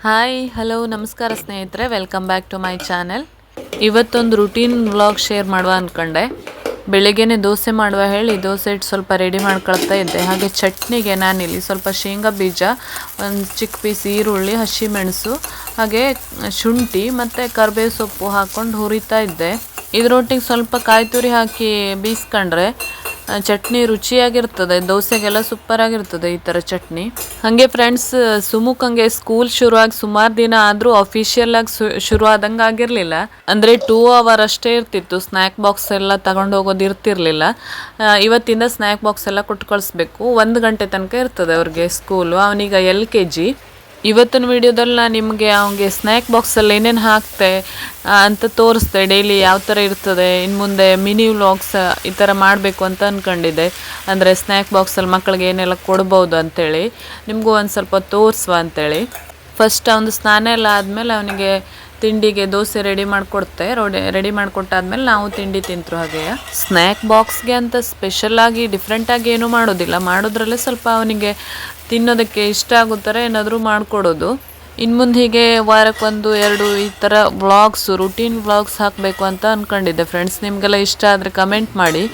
Hi hello ನಮಸ್ಕಾರ ಸ್ನೇಹಿತರೆ, welcome back to my channel. ಇವತ್ತೊಂದು ರೂಟೀನ್ ವ್ಲಾಗ್ ಶೇರ್ ಮಾಡುವ ಅಂದ್ಕೊಂಡೆ. ಬೆಳಿಗ್ಗೆನೆ ದೋಸೆ ಮಾಡುವ ಹೇಳಿ ದೋಸೆ ಇಟ್ಟು ಸ್ವಲ್ಪ ರೆಡಿ ಮಾಡ್ಕೊಳ್ತಾ ಇದ್ದೆ. ಹಾಗೆ ಚಟ್ನಿಗೆ ನಾನಿಲ್ಲಿ ಸ್ವಲ್ಪ ಶೇಂಗಾ ಬೀಜ, ಒಂದು ಚಿಕ್ಕ ಪೀಸ್ ಈರುಳ್ಳಿ, ಹಸಿಮೆಣಸು, ಹಾಗೆ ಶುಂಠಿ ಮತ್ತು ಕರಿಬೇವು ಸೊಪ್ಪು ಹಾಕ್ಕೊಂಡು ಹುರಿತಾ ಇದ್ದೆ. ಇದರೊಟ್ಟಿಗೆ ಸ್ವಲ್ಪ ಕಾಯಿ ತುರಿ ಹಾಕಿ ಬೀಸ್ಕೊಂಡ್ರೆ ಚಟ್ನಿ ರುಚಿಯಾಗಿರ್ತದೆ. ದೋಸೆಗೆಲ್ಲ ಸೂಪರ್ ಆಗಿರ್ತದೆ ಈ ಥರ ಚಟ್ನಿ. ಹಾಗೆ ಫ್ರೆಂಡ್ಸ್, ಸುಮುಖಂಗೆ ಸ್ಕೂಲ್ ಶುರುವಾಗಿ ಸುಮಾರು ದಿನ ಆದರೂ ಅಫಿಷಿಯಲ್ ಆಗಿ ಶುರು ಆದಂಗೆ ಆಗಿರಲಿಲ್ಲ. ಅಂದರೆ 2 hour ಅಷ್ಟೇ ಇರ್ತಿತ್ತು. ಸ್ನ್ಯಾಕ್ ಬಾಕ್ಸ್ ಎಲ್ಲ ತಗೊಂಡು ಹೋಗೋದು ಇರ್ತಿರ್ಲಿಲ್ಲ. ಇವತ್ತಿಂದ ಸ್ನ್ಯಾಕ್ ಬಾಕ್ಸ್ ಎಲ್ಲ ಕೊಟ್ಟು ಕಳಿಸ್ಬೇಕು. 1 ಗಂಟೆ ತನಕ ಇರ್ತದೆ ಅವ್ರಿಗೆ ಸ್ಕೂಲು. ಅವನೀಗ LKG. ಇವತ್ತಿನ ವಿಡಿಯೋದಲ್ಲಿ ನಾನು ನಿಮಗೆ ಅವನಿಗೆ ಸ್ನ್ಯಾಕ್ ಬಾಕ್ಸಲ್ಲಿ ಏನೇನು ಹಾಕ್ತೆ ಅಂತ ತೋರಿಸ್ದೆ. ಡೈಲಿ ಯಾವ ಥರ ಇರ್ತದೆ. ಇನ್ನು ಮುಂದೆ ಮಿನಿ ವ್ಲಾಗ್ಸ್ ಈ ಥರ ಮಾಡಬೇಕು ಅಂತ ಅಂದ್ಕೊಂಡಿದ್ದೆ. ಅಂದರೆ ಸ್ನ್ಯಾಕ್ ಬಾಕ್ಸಲ್ಲಿ ಮಕ್ಕಳಿಗೆ ಏನೆಲ್ಲ ಕೊಡ್ಬೋದು ಅಂಥೇಳಿ ನಿಮಗೂ ಒಂದು ಸ್ವಲ್ಪ ತೋರಿಸುವ ಅಂಥೇಳಿ. ಫಸ್ಟ್ ಅವನು ಸ್ನಾನ ಎಲ್ಲ ಆದಮೇಲೆ ಅವನಿಗೆ ತಿಂಡಿಗೆ ದೋಸೆ ರೆಡಿ ಮಾಡಿಕೊಡ್ತೆ. ರೆಡಿ ಮಾಡಿಕೊಟ್ಟಾದ್ಮೇಲೆ ನಾವು ತಿಂಡಿ ತಿಂತರು. ಹಾಗೆ ಸ್ನ್ಯಾಕ್ ಬಾಕ್ಸ್ಗೆ ಅಂತ ಸ್ಪೆಷಲಾಗಿ ಡಿಫ್ರೆಂಟಾಗಿ ಏನೂ ಮಾಡೋದಿಲ್ಲ. ಮಾಡೋದ್ರಲ್ಲೇ ಸ್ವಲ್ಪ ಅವನಿಗೆ ತಿನ್ನೋದಕ್ಕೆ ಇಷ್ಟ ಆಗೋ ಥರ ಏನಾದರೂ ಮಾಡಿಕೊಡೋದು. ಇನ್ನು ಮುಂದೆ ಹೀಗೆ ವಾರಕ್ಕೊಂದು 2 ಈ ಥರ ವ್ಲಾಗ್ಸು, ರೂಟೀನ್ ವ್ಲಾಗ್ಸ್ ಹಾಕಬೇಕು ಅಂತ ಅಂದ್ಕೊಂಡಿದ್ದೆ. ಫ್ರೆಂಡ್ಸ್, ನಿಮಗೆಲ್ಲ ಇಷ್ಟ ಆದರೆ ಕಮೆಂಟ್ ಮಾಡಿ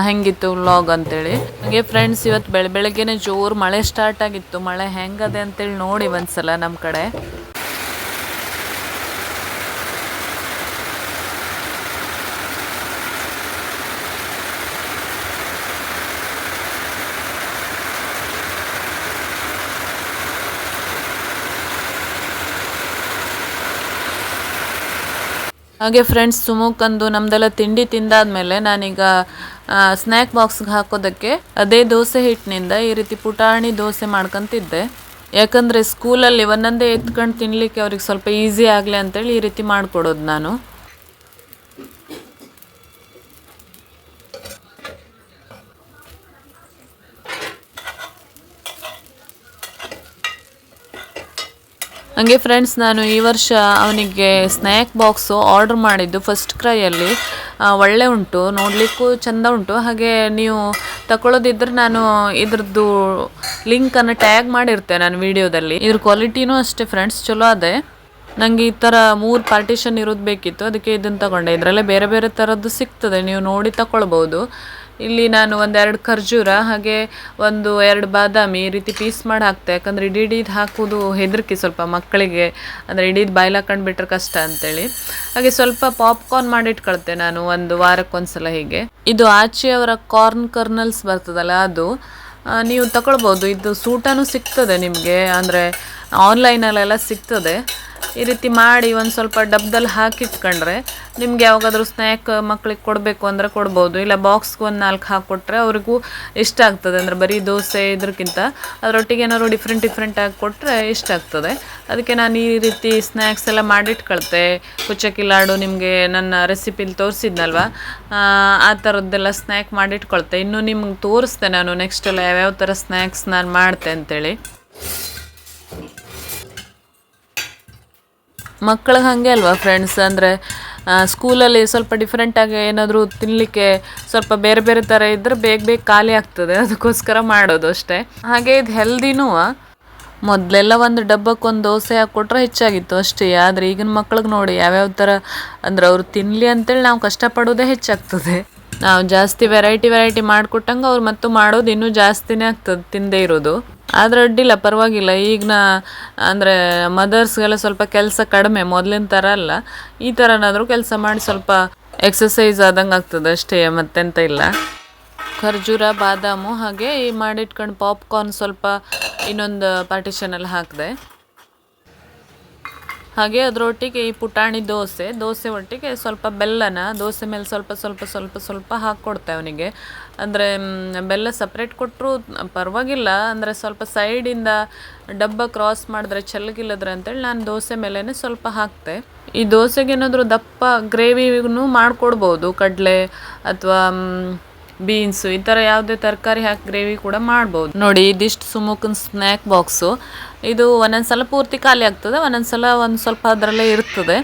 ಹೆಂಗಿತ್ತು ವ್ಲಾಗ್ ಅಂತೇಳಿ. ಹಾಗೆ ಫ್ರೆಂಡ್ಸ್, ಇವತ್ತು ಬೆಳಗ್ಗೆನೇ ಜೋರು ಮಳೆ ಸ್ಟಾರ್ಟ್ ಆಗಿತ್ತು. ಮಳೆ ಹೆಂಗದೆ ಅಂತೇಳಿ ನೋಡಿ ಒಂದ್ಸಲ ನಮ್ಮ ಕಡೆ. ಹಾಗೆ ಫ್ರೆಂಡ್ಸ್, ಸುಮುಖಂದು ನಮ್ಮದೆಲ್ಲ ತಿಂಡಿ ತಿಂದಾದ್ಮೇಲೆ ನಾನೀಗ ಸ್ನ್ಯಾಕ್ ಬಾಕ್ಸ್ಗೆ ಹಾಕೋದಕ್ಕೆ ಅದೇ ದೋಸೆ ಹಿಟ್ಟಿನಿಂದ ಈ ರೀತಿ ಪುಟಾಣಿ ದೋಸೆ ಮಾಡ್ಕೊತಿದ್ದೆ. ಯಾಕಂದರೆ ಸ್ಕೂಲಲ್ಲಿ ಒಂದೊಂದೇ ಎತ್ಕೊಂಡು ತಿನ್ನಲಿಕ್ಕೆ ಅವ್ರಿಗೆ ಸ್ವಲ್ಪ ಈಸಿ ಆಗಲಿ ಅಂತೇಳಿ ಈ ರೀತಿ ಮಾಡಿಕೊಡೋದು ನಾನು. ಹಾಗೆ ಫ್ರೆಂಡ್ಸ್, ನಾನು ಈ ವರ್ಷ ಅವನಿಗೆ ಸ್ನ್ಯಾಕ್ ಬಾಕ್ಸು ಆರ್ಡ್ರ್ ಮಾಡಿದ್ದು ಫಸ್ಟ್ ಕ್ರೈಯಲ್ಲಿ. ಒಳ್ಳೆ ಉಂಟು, ನೋಡಲಿಕ್ಕೂ ಚೆಂದ ಉಂಟು. ಹಾಗೆ ನೀವು ತಗೊಳ್ಳೋದಿದ್ರೆ ನಾನು ಇದ್ರದ್ದು ಲಿಂಕನ್ನು ಟ್ಯಾಗ್ ಮಾಡಿರ್ತೇನೆ ನಾನು ವಿಡಿಯೋದಲ್ಲಿ. ಇದ್ರ ಕ್ವಾಲಿಟಿನೂ ಅಷ್ಟೇ ಫ್ರೆಂಡ್ಸ್, ಚಲೋ ಅದೇ. ನನಗೆ ಈ ಥರ 3 ಪಾರ್ಟಿಷನ್ ಇರೋದು ಬೇಕಿತ್ತು, ಅದಕ್ಕೆ ಇದನ್ನು ತಗೊಂಡೆ. ಇದರಲ್ಲೇ ಬೇರೆ ಬೇರೆ ಥರದ್ದು ಸಿಗ್ತದೆ, ನೀವು ನೋಡಿ ತಗೊಳ್ಬೋದು. ಇಲ್ಲಿ ನಾನು 1-2 ಖರ್ಜೂರ, ಹಾಗೆ 1-2 ಬಾದಾಮಿ ಈ ರೀತಿ ಪೀಸ್ ಮಾಡಿ ಹಾಕ್ತೆ. ಯಾಕಂದರೆ ಇಡೀದು ಹಾಕೋದು ಹೆದರಿಕೆ ಸ್ವಲ್ಪ ಮಕ್ಕಳಿಗೆ, ಅಂದರೆ ಇಡೀದು ಬಾಯ್ಲ್ ಹಾಕೊಂಡು ಬಿಟ್ರೆ ಕಷ್ಟ ಅಂತೇಳಿ. ಹಾಗೆ ಸ್ವಲ್ಪ ಪಾಪ್ಕಾರ್ನ್ ಮಾಡಿಟ್ಕೊಳ್ತೆ ನಾನು 1 ವಾರಕ್ಕೊಂದ್ಸಲ ಹೀಗೆ. ಇದು ಆಚೆಯವರ ಕಾರ್ನ್ ಕರ್ನಲ್ಸ್ ಬರ್ತದಲ್ಲ, ಅದು ನೀವು ತಗೊಳ್ಬೋದು. ಇದು ಸೂಟನೂ ಸಿಗ್ತದೆ ನಿಮಗೆ, ಅಂದರೆ ಆನ್ಲೈನಲ್ಲೆಲ್ಲ ಸಿಗ್ತದೆ. ಈ ರೀತಿ ಮಾಡಿ ಒಂದು ಸ್ವಲ್ಪ ಡಬ್ಬದಲ್ಲಿ ಹಾಕಿಟ್ಕೊಂಡ್ರೆ ನಿಮ್ಗೆ ಯಾವಾಗಾದರೂ ಸ್ನ್ಯಾಕ್ ಮಕ್ಳಿಗೆ ಕೊಡಬೇಕು ಅಂದರೆ ಕೊಡ್ಬೋದು. ಇಲ್ಲ ಬಾಕ್ಸ್ಗೆ 1-4 ಹಾಕ್ಕೊಟ್ರೆ ಅವ್ರಿಗೂ ಇಷ್ಟ ಆಗ್ತದೆ. ಅಂದರೆ ಬರೀ ದೋಸೆ ಇದಕ್ಕಿಂತ ಅದರೊಟ್ಟಿಗೆ ಏನಾದ್ರು ಡಿಫ್ರೆಂಟ್ ಆಗಿ ಕೊಟ್ಟರೆ ಇಷ್ಟ ಆಗ್ತದೆ. ಅದಕ್ಕೆ ನಾನು ಈ ರೀತಿ ಸ್ನ್ಯಾಕ್ಸ್ ಎಲ್ಲ ಮಾಡಿಟ್ಕೊಳ್ತೆ. ಕುಚ್ಚಕ್ಕಿ ಲಾಡು ನಿಮಗೆ ನನ್ನ ರೆಸಿಪಿಲಿ ತೋರಿಸಿದ್ನಲ್ವ, ಆ ಥರದ್ದೆಲ್ಲ ಸ್ನ್ಯಾಕ್ ಮಾಡಿಟ್ಕೊಳ್ತೆ. ಇನ್ನೂ ನಿಮ್ಗೆ ತೋರಿಸ್ತೆ ನಾನು ನೆಕ್ಸ್ಟ್ ಎಲ್ಲ ಯಾವ್ಯಾವ ಥರ ಸ್ನ್ಯಾಕ್ಸ್ ನಾನು ಮಾಡ್ತೆ ಅಂತೇಳಿ. ಮಕ್ಕಳಿಗೆ ಹಾಗೆ ಅಲ್ವಾ ಫ್ರೆಂಡ್ಸ್, ಅಂದರೆ ಸ್ಕೂಲಲ್ಲಿ ಸ್ವಲ್ಪ ಡಿಫ್ರೆಂಟಾಗಿ ಏನಾದರೂ ತಿನ್ನಲಿಕ್ಕೆ ಸ್ವಲ್ಪ ಬೇರೆ ಬೇರೆ ಥರ ಇದ್ದರೆ ಬೇಗ ಖಾಲಿ ಆಗ್ತದೆ, ಅದಕ್ಕೋಸ್ಕರ ಮಾಡೋದು ಅಷ್ಟೇ. ಹಾಗೆ ಇದು ಹೆಲ್ದಿನೂ. ಮೊದಲೆಲ್ಲ ಒಂದು ಡಬ್ಬಕ್ಕೊಂದು ದೋಸೆ ಹಾಕ್ಕೊಟ್ರೆ ಹೆಚ್ಚಾಗಿತ್ತು ಅಷ್ಟೇ. ಆದರೆ ಈಗಿನ ಮಕ್ಳಿಗೆ ನೋಡಿ ಯಾವ್ಯಾವ ಥರ, ಅಂದರೆ ಅವ್ರು ತಿನ್ನಲಿ ಅಂತೇಳಿ ನಾವು ಕಷ್ಟಪಡೋದೇ ಹೆಚ್ಚಾಗ್ತದೆ. ನಾವು ಜಾಸ್ತಿ ವೆರೈಟಿ ಮಾಡಿಕೊಟ್ಟಂಗೆ ಅವ್ರು ಮತ್ತು ಮಾಡೋದು ಇನ್ನೂ ಜಾಸ್ತಿನೇ ಆಗ್ತದೆ ತಿಂದೇ ಇರೋದು. ಆದರೆ ಅಡ್ಡಿಲ್ಲ, ಪರವಾಗಿಲ್ಲ. ಈಗಿನ ಅಂದರೆ ಮದರ್ಸ್ಗೆಲ್ಲ ಸ್ವಲ್ಪ ಕೆಲಸ ಕಡಿಮೆ, ಮೊದಲಿನ ಥರ ಅಲ್ಲ. ಈ ಥರನಾದರೂ ಕೆಲಸ ಮಾಡಿ ಸ್ವಲ್ಪ ಎಕ್ಸಸೈಸ್ ಆದಂಗೆ ಆಗ್ತದೆ ಅಷ್ಟೇ, ಮತ್ತೆಂತ ಇಲ್ಲ. ಖರ್ಜೂರ, ಬಾದಾಮು, ಹಾಗೆ ಈ ಮಾಡಿಟ್ಕೊಂಡು ಪಾಪ್ಕಾರ್ನ್ ಸ್ವಲ್ಪ ಇನ್ನೊಂದು ಪಾರ್ಟಿಷನಲ್ಲಿ ಹಾಕಿದೆ. ಹಾಗೆ ಅದರೊಟ್ಟಿಗೆ ಈ ಪುಟಾಣಿ ದೋಸೆ ಒಟ್ಟಿಗೆ ಸ್ವಲ್ಪ ಬೆಲ್ಲನ ದೋಸೆ ಮೇಲೆ ಸ್ವಲ್ಪ ಹಾಕ್ಕೊಡ್ತೆ ಅವನಿಗೆ. ಅಂದರೆ ಬೆಲ್ಲ ಸಪ್ರೇಟ್ ಕೊಟ್ಟರು ಪರವಾಗಿಲ್ಲ, ಅಂದರೆ ಸ್ವಲ್ಪ ಸೈಡಿಂದ ಡಬ್ಬ ಕ್ರಾಸ್ ಮಾಡಿದ್ರೆ ಚೆಲ್ಲಗಿಲ್ಲದ್ರೆ ಅಂತೇಳಿ ನಾನು ದೋಸೆ ಮೇಲೇ ಸ್ವಲ್ಪ ಹಾಕ್ತೆ. ಈ ದೋಸೆಗೆ ಏನಾದರೂ ದಪ್ಪ ಗ್ರೇವಿನೂ ಮಾಡಿಕೊಡ್ಬೋದು. ಕಡಲೆ ಅಥವಾ ಬೀನ್ಸು ಈ ಥರ ಯಾವುದೇ ತರಕಾರಿ ಹಾಕಿ ಗ್ರೇವಿ ಕೂಡ ಮಾಡ್ಬೋದು. ನೋಡಿ, ಇದಿಷ್ಟು ಸುಮುಖನ ಸ್ನ್ಯಾಕ್ ಬಾಕ್ಸು. ಇದು ಒಂದೊಂದ್ಸಲ ಪೂರ್ತಿ ಖಾಲಿ ಆಗ್ತದೆ, ಒಂದೊಂದ್ಸಲ ಒಂದು ಸ್ವಲ್ಪ ಅದರಲ್ಲೇ ಇರ್ತದೆ.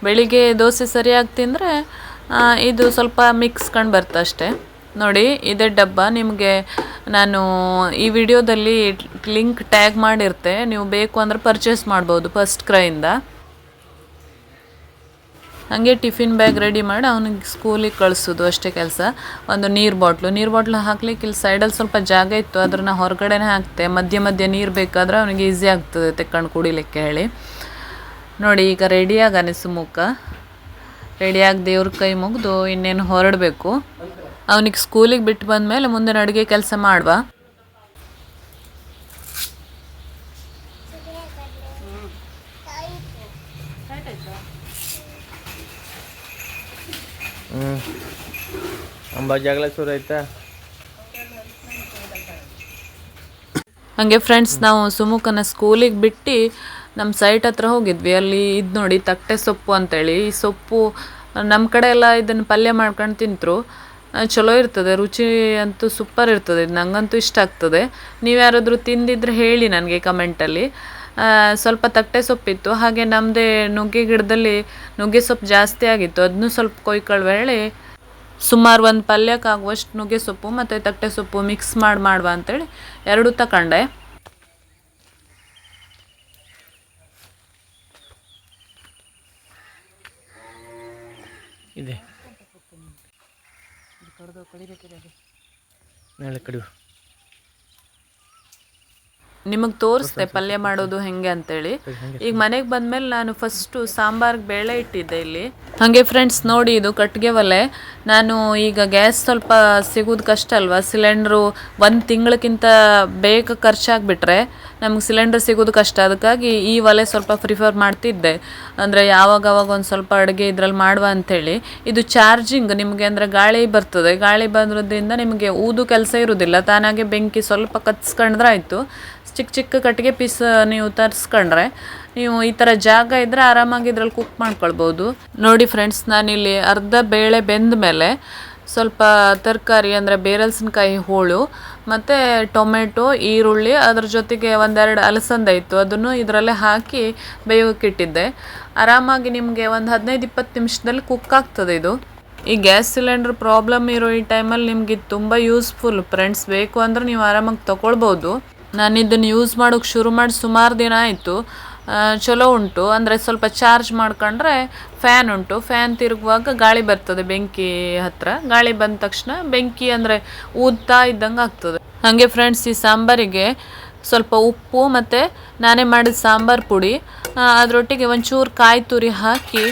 ಬೆಳಿಗ್ಗೆ ದೋಸೆ ಸರಿಯಾಗಿ ತಿಂದರೆ ಇದು ಸ್ವಲ್ಪ ಮಿಕ್ಸ್ ಕಂಡು ಬರ್ತದೆ ಅಷ್ಟೇ. ನೋಡಿ, ಇದೇ ಡಬ್ಬ ನಿಮಗೆ ನಾನು ಈ ವಿಡಿಯೋದಲ್ಲಿ ಲಿಂಕ್ ಟ್ಯಾಗ್ ಮಾಡಿರ್ತೆ, ನೀವು ಬೇಕು ಅಂದ್ರೆ ಪರ್ಚೇಸ್ ಮಾಡ್ಬೋದು ಫಸ್ಟ್ ಕ್ರೈಯಿಂದ. ಹಾಗೆ ಟಿಫಿನ್ ಬ್ಯಾಗ್ ರೆಡಿ ಮಾಡಿ ಅವನಿಗೆ ಸ್ಕೂಲಿಗೆ ಕಳಿಸೋದು ಅಷ್ಟೇ ಕೆಲಸ. ಒಂದು ನೀರು ಬಾಟ್ಲು ಹಾಕ್ಲಿಕ್ಕೆ ಇಲ್ಲಿ ಸೈಡಲ್ಲಿ ಸ್ವಲ್ಪ ಜಾಗ ಇತ್ತು, ಅದನ್ನು ಹೊರಗಡೆನೇ ಹಾಕ್ತೆ. ಮಧ್ಯೆ ನೀರು ಬೇಕಾದ್ರೆ ಅವನಿಗೆ ಈಸಿ ಆಗ್ತದೆ ತೆಕ್ಕೊಂಡು ಕುಡಿಲಿಕ್ಕೆ ಹೇಳಿ. ನೋಡಿ ಈಗ ರೆಡಿಯಾಗಾನೆ ಸುಮುಖ. ರೆಡಿಯಾಗಿ ದೇವ್ರ ಕೈ ಮುಗಿದು ಇನ್ನೇನು ಹೊರಡಬೇಕು. ಅವನಿಗೆ ಸ್ಕೂಲಿಗೆ ಬಿಟ್ಟು ಬಂದಮೇಲೆ ಮುಂದಿನ ಅಡುಗೆ ಕೆಲಸ ಮಾಡುವ. ಜಗಳ ಶುರು ಆಯ್ತಾ? ಹಾಗೆ ಫ್ರೆಂಡ್ಸ್, ನಾವು ಸುಮುಖನ ಸ್ಕೂಲಿಗೆ ಬಿಟ್ಟು ನಮ್ಮ ಸೈಟ್ ಹತ್ರ ಹೋಗಿದ್ವಿ. ಅಲ್ಲಿ ಇದು ನೋಡಿ ತಟ್ಟೆ ಸೊಪ್ಪು ಅಂತೇಳಿ. ಈ ಸೊಪ್ಪು ನಮ್ಮ ಕಡೆ ಎಲ್ಲ ಇದನ್ನು ಪಲ್ಯ ಮಾಡ್ಕೊಂಡು ತಿಂತರು, ಚಲೋ ಇರ್ತದೆ, ರುಚಿ ಅಂತೂ ಸೂಪರ್ ಇರ್ತದೆ. ಇದು ನನಗಂತೂ ಇಷ್ಟ ಆಗ್ತದೆ. ನೀವು ಯಾರಾದರೂ ತಿಂದಿದ್ರೆ ಹೇಳಿ ನನಗೆ ಕಮೆಂಟಲ್ಲಿ. ಸ್ವಲ್ಪ ತಟ್ಟೆ ಸೊಪ್ಪಿತ್ತು, ಹಾಗೆ ನಮ್ಮದೇ ನುಗ್ಗೆ ಗಿಡದಲ್ಲಿ ನುಗ್ಗೆ ಸೊಪ್ಪು ಜಾಸ್ತಿ ಆಗಿತ್ತು, ಅದನ್ನು ಸ್ವಲ್ಪ ಕೊಯ್ಕೊಳ್ಳುವ ಹೇಳಿ ಸುಮಾರು ಒಂದು ಪಲ್ಯಕ್ಕೆ ಆಗುವಷ್ಟು ನುಗ್ಗೆ ಸೊಪ್ಪು ಮತ್ತು ತಟ್ಟೆ ಸೊಪ್ಪು ಮಿಕ್ಸ್ ಮಾಡುವ ಅಂತೇಳಿ ಎರಡೂ ತಗೊಂಡೆ. ಇದೆ ನಾಳೆ ಕಡಿವು. ನಿಮಗೆ ತೋರಿಸ್ದೆ ಪಲ್ಯ ಮಾಡೋದು ಹೆಂಗೆ ಅಂತೇಳಿ. ಈಗ ಮನೆಗೆ ಬಂದಮೇಲೆ ನಾನು ಫಸ್ಟು ಸಾಂಬಾರ್ಗೆ ಬೇಳೆ ಇಟ್ಟಿದ್ದೆ ಇಲ್ಲಿ. ಹಾಗೆ ಫ್ರೆಂಡ್ಸ್ ನೋಡಿ, ಇದು ಕಟ್ಟಿಗೆ ಒಲೆ. ನಾನು ಈಗ ಗ್ಯಾಸ್ ಸ್ವಲ್ಪ ಸಿಗೋದು ಕಷ್ಟ ಅಲ್ವಾ, ಸಿಲಿಂಡ್ರು 1 ತಿಂಗಳಕ್ಕಿಂತ ಬೇಗ ಖರ್ಚಾಗಿಬಿಟ್ರೆ ನಮ್ಗೆ ಸಿಲಿಂಡರ್ ಸಿಗೋದು ಕಷ್ಟ. ಅದಕ್ಕಾಗಿ ಈ ಒಲೆ ಸ್ವಲ್ಪ ಪ್ರಿಫರ್ ಮಾಡ್ತಿದ್ದೆ, ಅಂದರೆ ಯಾವಾಗ ಒಂದು ಸ್ವಲ್ಪ ಅಡುಗೆ ಇದ್ರಲ್ಲಿ ಮಾಡುವ ಅಂಥೇಳಿ. ಇದು ಚಾರ್ಜಿಂಗ್ ನಿಮಗೆ, ಅಂದರೆ ಗಾಳಿ ಬರ್ತದೆ. ಗಾಳಿ ಬಂದ್ರಿಂದ ನಿಮಗೆ ಊದು ಕೆಲಸ ಇರೋದಿಲ್ಲ, ತಾನಾಗೆ ಬೆಂಕಿ ಸ್ವಲ್ಪ ಕತ್ಸ್ಕೊಂಡ್ರೆ ಆಯಿತು. ಚಿಕ್ಕ ಕಟ್ಟಿಗೆ ಪೀಸ್ ನೀವು ತರಿಸ್ಕೊಂಡ್ರೆ ನೀವು ಈ ಥರ ಜಾಗ ಇದ್ದರೆ ಆರಾಮಾಗಿ ಇದ್ರಲ್ಲಿ ಕುಕ್ ಮಾಡ್ಕೊಳ್ಬೋದು. ನೋಡಿ ಫ್ರೆಂಡ್ಸ್, ನಾನಿಲ್ಲಿ ಅರ್ಧ ಬೇಳೆ ಬೆಂದ ಮೇಲೆ ಸ್ವಲ್ಪ ತರಕಾರಿ ಅಂದರೆ ಬೇರಲ್ಸಿನಕಾಯಿ ಹೋಳು ಮತ್ತು ಟೊಮೆಟೊ, ಈರುಳ್ಳಿ, ಅದ್ರ ಜೊತೆಗೆ 1-2 ಅಲಸಂದೆ ಇತ್ತು, ಅದನ್ನು ಇದರಲ್ಲೇ ಹಾಕಿ ಬೇಯೋಕ್ಕಿಟ್ಟಿದ್ದೆ. ಆರಾಮಾಗಿ ನಿಮಗೆ ಒಂದು 15-20 ನಿಮಿಷದಲ್ಲಿ ಕುಕ್ ಆಗ್ತದೆ ಇದು. ಈ ಗ್ಯಾಸ್ ಸಿಲಿಂಡರ್ ಪ್ರಾಬ್ಲಮ್ ಇರೋ ಈ ಟೈಮಲ್ಲಿ ನಿಮಗೆ ತುಂಬ ಯೂಸ್ಫುಲ್ ಫ್ರೆಂಡ್ಸ್. ಬೇಕು ಅಂದರೆ ನೀವು ಆರಾಮಾಗಿ ತೊಗೊಳ್ಬೋದು. ನಾನು ಇದನ್ನು ಯೂಸ್ ಮಾಡೋಕ್ಕೆ ಶುರು ಮಾಡಿ ಸುಮಾರು ದಿನ ಆಯಿತು. ಚಲೋ ಉಂಟು. ಅಂದರೆ ಸ್ವಲ್ಪ ಚಾರ್ಜ್ ಮಾಡ್ಕೊಂಡ್ರೆ ಫ್ಯಾನ್ ಉಂಟು, ಫ್ಯಾನ್ ತಿರುಗುವಾಗ ಗಾಳಿ ಬರ್ತದೆ ಬೆಂಕಿ ಹತ್ರ. ಗಾಳಿ ಬಂದ ತಕ್ಷಣ ಬೆಂಕಿ ಅಂದರೆ ಊದ್ತಾ ಇದ್ದಂಗೆ ಆಗ್ತದೆ. ಹಾಗೆ ಫ್ರೆಂಡ್ಸ್, ಈ ಸಾಂಬಾರಿಗೆ ಸ್ವಲ್ಪ ಉಪ್ಪು ಮತ್ತು ನಾನೇ ಮಾಡಿದ ಸಾಂಬಾರು ಪುಡಿ, ಅದರೊಟ್ಟಿಗೆ ಒಂಚೂರು ಕಾಯಿ ತುರಿ ಹಾಕಿ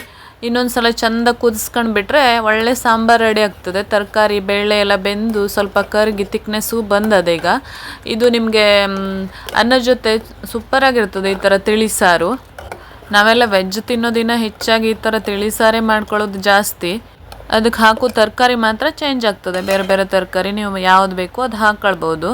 ಇನ್ನೊಂದು ಸಲ ಚೆಂದ ಕುದಿಸ್ಕೊಂಡು ಬಿಟ್ಟರೆ ಒಳ್ಳೆ ಸಾಂಬಾರು ರೆಡಿ ಆಗ್ತದೆ. ತರಕಾರಿ ಬೇಳೆ ಎಲ್ಲ ಬೆಂದು ಸ್ವಲ್ಪ ಕರಗಿ ತಿಕ್ನೆಸ್ಸು ಬಂದದೆ. ಈಗ ಇದು ನಿಮಗೆ ಅನ್ನದ ಜೊತೆ ಸೂಪರಾಗಿರ್ತದೆ ಈ ಥರ ತಿಳಿಸಾರು. ನಾವೆಲ್ಲ ವೆಜ್ ತಿನ್ನೋದಿನ ಹೆಚ್ಚಾಗಿ ಈ ಥರ ತಿಳಿಸಾರೇ ಮಾಡ್ಕೊಳ್ಳೋದು ಜಾಸ್ತಿ. ಅದಕ್ಕೆ ಹಾಕೋ ತರಕಾರಿ ಮಾತ್ರ ಚೇಂಜ್ ಆಗ್ತದೆ, ಬೇರೆ ಬೇರೆ ತರಕಾರಿ ನೀವು ಯಾವ್ದು ಬೇಕೋ ಅದು ಹಾಕ್ಕೊಳ್ಬೋದು.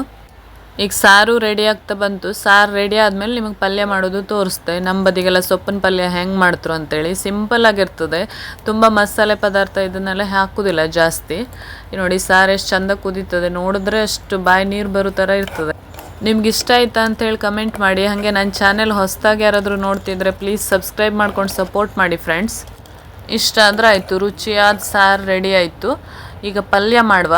ಈಗ ಸಾರು ರೆಡಿ ಆಗ್ತಾ ಬಂತು. ಸಾರು ರೆಡಿ ಆದಮೇಲೆ ನಿಮಗೆ ಪಲ್ಯ ಮಾಡೋದು ತೋರಿಸ್ದೆ. ನಮ್ಮ ಬದಿಗೆಲ್ಲ ಸೊಪ್ಪಿನ ಪಲ್ಯ ಹೆಂಗೆ ಮಾಡ್ತರು ಅಂತೇಳಿ. ಸಿಂಪಲ್ ಆಗಿರ್ತದೆ, ತುಂಬ ಮಸಾಲೆ ಪದಾರ್ಥ ಇದನ್ನೆಲ್ಲ ಹಾಕೋದಿಲ್ಲ ಜಾಸ್ತಿ. ನೋಡಿ ಸಾರು ಎಷ್ಟು ಚಂದ ಕುದೀತದೆ, ನೋಡಿದ್ರೆ ಅಷ್ಟು ಬಾಯಿ ನೀರು ಬರೋ ಥರ ಇರ್ತದೆ. ನಿಮ್ಗೆ ಇಷ್ಟ ಆಯ್ತಾ ಅಂತೇಳಿ ಕಮೆಂಟ್ ಮಾಡಿ. ಹಾಗೆ ನನ್ನ ಚಾನೆಲ್ ಹೊಸದಾಗಿ ಯಾರಾದರೂ ನೋಡ್ತಿದ್ರೆ ಪ್ಲೀಸ್ ಸಬ್ಸ್ಕ್ರೈಬ್ ಮಾಡ್ಕೊಂಡು ಸಪೋರ್ಟ್ ಮಾಡಿ ಫ್ರೆಂಡ್ಸ್. ಇಷ್ಟ ಆದರೆ ಆಯಿತು, ರುಚಿಯಾದ ಸಾರು ರೆಡಿ ಆಯಿತು. ಈಗ ಪಲ್ಯ ಮಾಡುವ.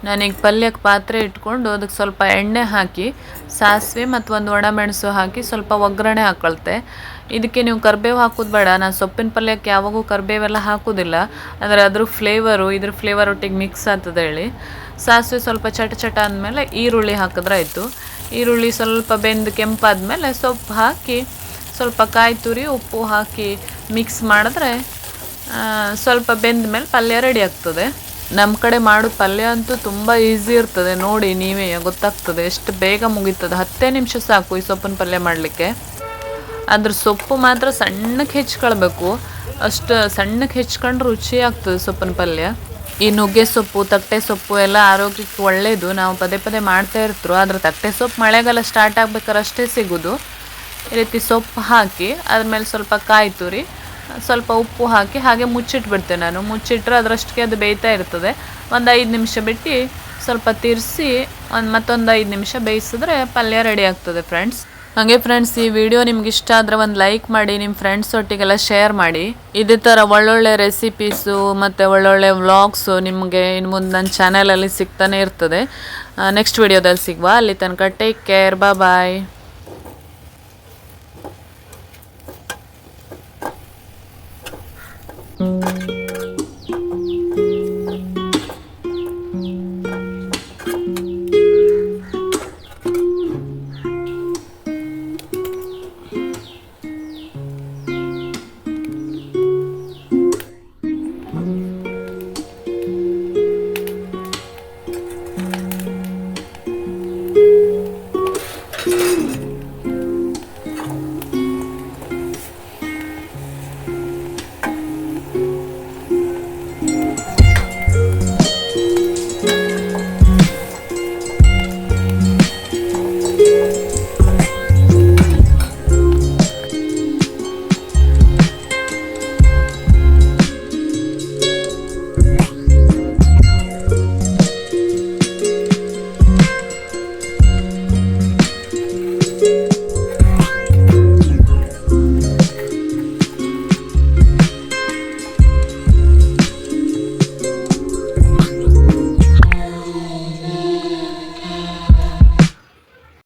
ನಾನೀಗ ಪಲ್ಯಕ್ಕೆ ಪಾತ್ರೆ ಇಟ್ಕೊಂಡು ಅದಕ್ಕೆ ಸ್ವಲ್ಪ ಎಣ್ಣೆ ಹಾಕಿ ಸಾಸಿವೆ ಮತ್ತು 1 ಒಣಮೆಣಸು ಹಾಕಿ ಸ್ವಲ್ಪ ಒಗ್ಗರಣೆ ಹಾಕೊಳ್ತೆ. ಇದಕ್ಕೆ ನೀವು ಕರಿಬೇವು ಹಾಕೋದು ಬೇಡ. ನಾನು ಸೊಪ್ಪಿನ ಪಲ್ಯಕ್ಕೆ ಯಾವಾಗೂ ಕರಿಬೇವೆಲ್ಲ ಹಾಕೋದಿಲ್ಲ, ಅಂದರೆ ಅದ್ರ ಫ್ಲೇವರು ಇದ್ರ ಫ್ಲೇವರ್ ಒಟ್ಟಿಗೆ ಮಿಕ್ಸ್ ಆಗ್ತದೆ ಹೇಳಿ. ಸಾಸಿವೆ ಸ್ವಲ್ಪ ಚಟ ಅಂದಮೇಲೆ ಈರುಳ್ಳಿ ಹಾಕಿದ್ರಾಯ್ತು. ಈರುಳ್ಳಿ ಸ್ವಲ್ಪ ಬೆಂದು ಕೆಂಪಾದ್ಮೇಲೆ ಸೊಪ್ಪು ಹಾಕಿ ಸ್ವಲ್ಪ ಕಾಯಿ ತುರಿ ಉಪ್ಪು ಹಾಕಿ ಮಿಕ್ಸ್ ಮಾಡಿದ್ರೆ ಸ್ವಲ್ಪ ಬೆಂದ ಮೇಲೆ ಪಲ್ಯ ರೆಡಿ ಆಗ್ತದೆ. ನಮ್ಮ ಕಡೆ ಮಾಡೋ ಪಲ್ಯ ಅಂತೂ ತುಂಬ ಈಸಿ ಇರ್ತದೆ. ನೋಡಿ ನೀವೇ ಗೊತ್ತಾಗ್ತದೆ ಎಷ್ಟು ಬೇಗ ಮುಗೀತದೆ. 10 ನಿಮಿಷ ಸಾಕು ಈ ಸೊಪ್ಪಿನ ಪಲ್ಯ ಮಾಡಲಿಕ್ಕೆ. ಅದ್ರ ಸೊಪ್ಪು ಮಾತ್ರ ಸಣ್ಣಕ್ಕೆ ಹೆಚ್ಕೊಳ್ಬೇಕು, ಅಷ್ಟು ಸಣ್ಣಕ್ಕೆ ಹೆಚ್ಕೊಂಡ್ರೆ ರುಚಿ ಆಗ್ತದೆ ಸೊಪ್ಪಿನ ಪಲ್ಯ. ಈ ನುಗ್ಗೆ ಸೊಪ್ಪು ತಟ್ಟೆ ಸೊಪ್ಪು ಎಲ್ಲ ಆರೋಗ್ಯಕ್ಕೆ ಒಳ್ಳೆಯದು, ನಾವು ಪದೇ ಮಾಡ್ತಾ ಇರ್ತರು. ಆದರೆ ತಟ್ಟೆ ಸೊಪ್ಪು ಮಳೆಗಾಲ ಸ್ಟಾರ್ಟ್ ಆಗ್ಬೇಕಾದ್ರೆ ಅಷ್ಟೇ ಸಿಗೋದು. ಈ ರೀತಿ ಸೊಪ್ಪು ಹಾಕಿ ಅದ್ಮೇಲೆ ಸ್ವಲ್ಪ ಕಾಯಿ ತುರಿ ಸ್ವಲ್ಪ ಉಪ್ಪು ಹಾಕಿ ಹಾಗೆ ಮುಚ್ಚಿಟ್ಬಿಡ್ತೇನೆ ನಾನು. ಮುಚ್ಚಿಟ್ರೆ ಅದರಷ್ಟಕ್ಕೆ ಅದು ಬೇಯ್ತಾ ಇರ್ತದೆ. ಒಂದು 5 ನಿಮಿಷ ಬಿಟ್ಟು ಸ್ವಲ್ಪ ತಿರ್ಸಿ ಮತ್ತೊಂದು 5 ನಿಮಿಷ ಬೇಯಿಸಿದ್ರೆ ಪಲ್ಯ ರೆಡಿ ಆಗ್ತದೆ ಫ್ರೆಂಡ್ಸ್. ಹಾಗೆ ಫ್ರೆಂಡ್ಸ್, ಈ ವಿಡಿಯೋ ನಿಮ್ಗೆ ಇಷ್ಟ ಆದರೆ ಒಂದು ಲೈಕ್ ಮಾಡಿ, ನಿಮ್ಮ ಫ್ರೆಂಡ್ಸ್ ಒಟ್ಟಿಗೆಲ್ಲ ಶೇರ್ ಮಾಡಿ. ಇದೇ ಥರ ಒಳ್ಳೊಳ್ಳೆ ರೆಸಿಪೀಸು ಮತ್ತು ಒಳ್ಳೊಳ್ಳೆ ವ್ಲಾಗ್ಸು ನಿಮಗೆ ಇನ್ನು ಮುಂದೆ ನನ್ನ ಚಾನಲಲ್ಲಿ ಸಿಗ್ತಾನೆ ಇರ್ತದೆ. ನೆಕ್ಸ್ಟ್ ವಿಡಿಯೋದಲ್ಲಿ ಸಿಗುವ. ಅಲ್ಲಿ ತನಕ ಟೇಕ್ ಕೇರ್, ಬಾಯ್.